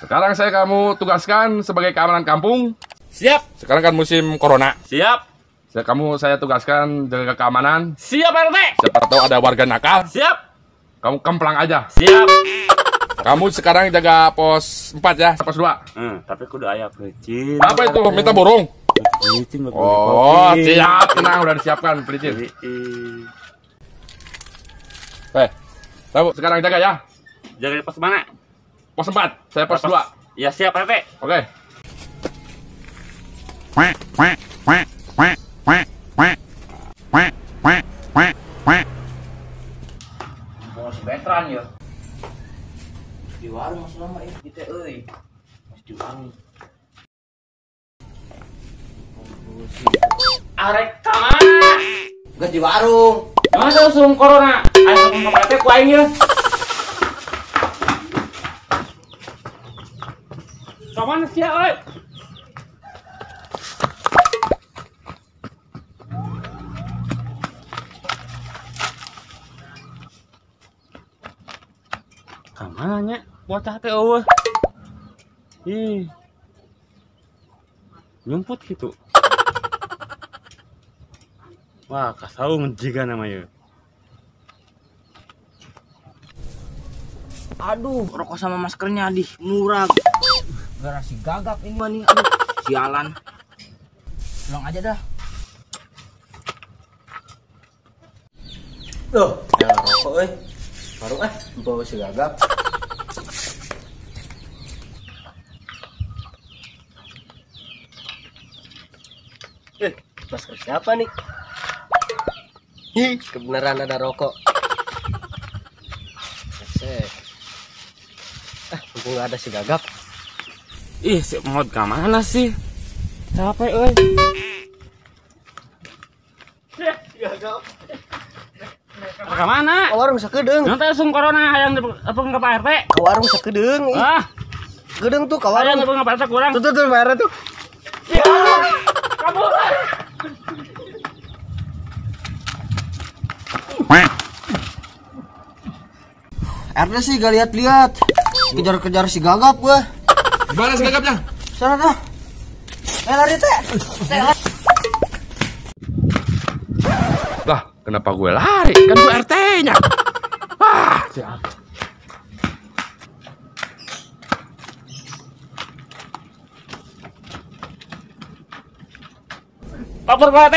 Sekarang saya kamu tugaskan sebagai keamanan kampung. Siap. Sekarang kan musim corona. Siap. Saya tugaskan jaga keamanan. Siap, Pak RT. Siapa tahu ada warga nakal. Siap. Kamu kemplang aja. Siap. Kamu sekarang jaga pos 4 ya, pos 2. Tapi kudu aya pelicin. Apa itu? Minta burung? Pelicin. Oh, siap. Tenang, udah disiapkan pelicin. Tahu sekarang jaga ya. Jaga di pos mana? Pos 4, saya pos 2. Ya siap, Pak RT. Oke. Bos veteran ya. Di warung mas lama ya kita euy. Mas di warung. Arek ka mana? Geus di warung. Masa usum corona? Ayo ke Pak RT ku aing ya. Ka mana sia euy? Kamanya bocah teh eueuh. Ih. Nyumput gitu. Wah, kasau menjiga namanya. Aduh, rokok sama maskernya di murah. Garasi gagap ini mah nih. Aduh, sialan. Pulang aja dah. Tuh, ya rokok euy. Baru bawa si gagap. Masker siapa nih? Ih, kebenaran ada rokok. Mumpung nggak ada si gagap. Ih, si mod ka mana sih? Capek euy. Gagap. Ka mana? Ke warung sakedeung. Nanti langsung corona hayang apa ke Pak RT? Ke warung sakedeung. Ah, Gedeng tuh ke hayang warung. apa ke Pak RT kurang? Tuh Pak RT tuh. Kabur. RT sih gak lihat-lihat. Kejar-kejar si gagap gua. Gimana sih gagapnya? Sana dah. Lari teh. Lah, kenapa gue lari? Kan gue RT-nya. Wah, siap. Lapor Pak RT.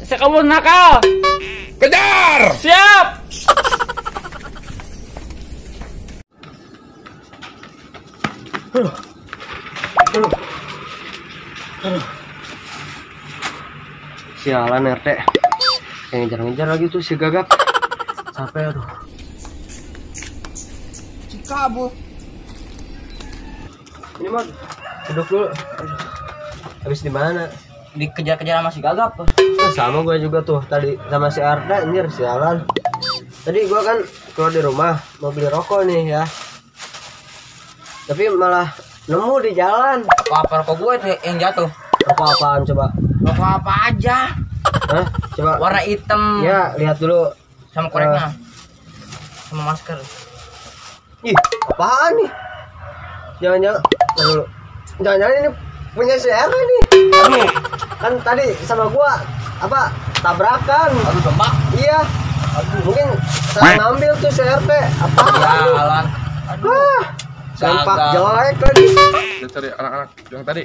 Si kamu nakal. Kejar! Siap. Sialan RT. Kayak ngejar-ngejar lagi tuh si gagap. Sampai aduh. Si kabur. Ini mah duduk dulu. Habis di mana? Dikejar-kejar sama si gagap. Sama gue juga tuh tadi sama si Arda anjir sialan. Tadi gue kan keluar di rumah mau beli rokok nih ya. Tapi malah nemu di jalan. Apa rokok gue tuh yang jatuh? Rokok apaan coba? Rokok apa aja? Hah? Coba. Warna hitam. Ya, lihat dulu. Sama koreknya. Sama masker. Ih, apaan nih? Jangan-jangan dulu. Jangan-jangan ini punya si R nih. Aduh, kan tadi sama gua apa tabrakan. Aduh, tembak. Iya. Mungkin saya ngambil tuh si RT. Apa? Jalan. Aduh. Sempak Gagal. jelek lagi. Kita cari anak-anak yang tadi.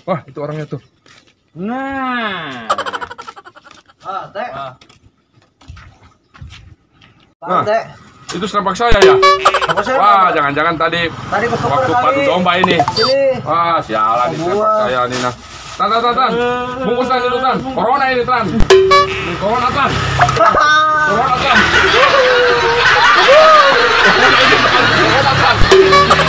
Wah, itu orangnya tuh. Nah. Teh. Nah. Teh. Itu senapak saya ya? Apa sih? Wah, jangan-jangan tadi Tadi ketuker waktu kali. padu domba ini. Sini. Wah, sialan ini senapak Gua. saya nih nah. Tan. Bungkus tan itu tan. Corona ini tan. Corona tan. Corona tan. Corona tan.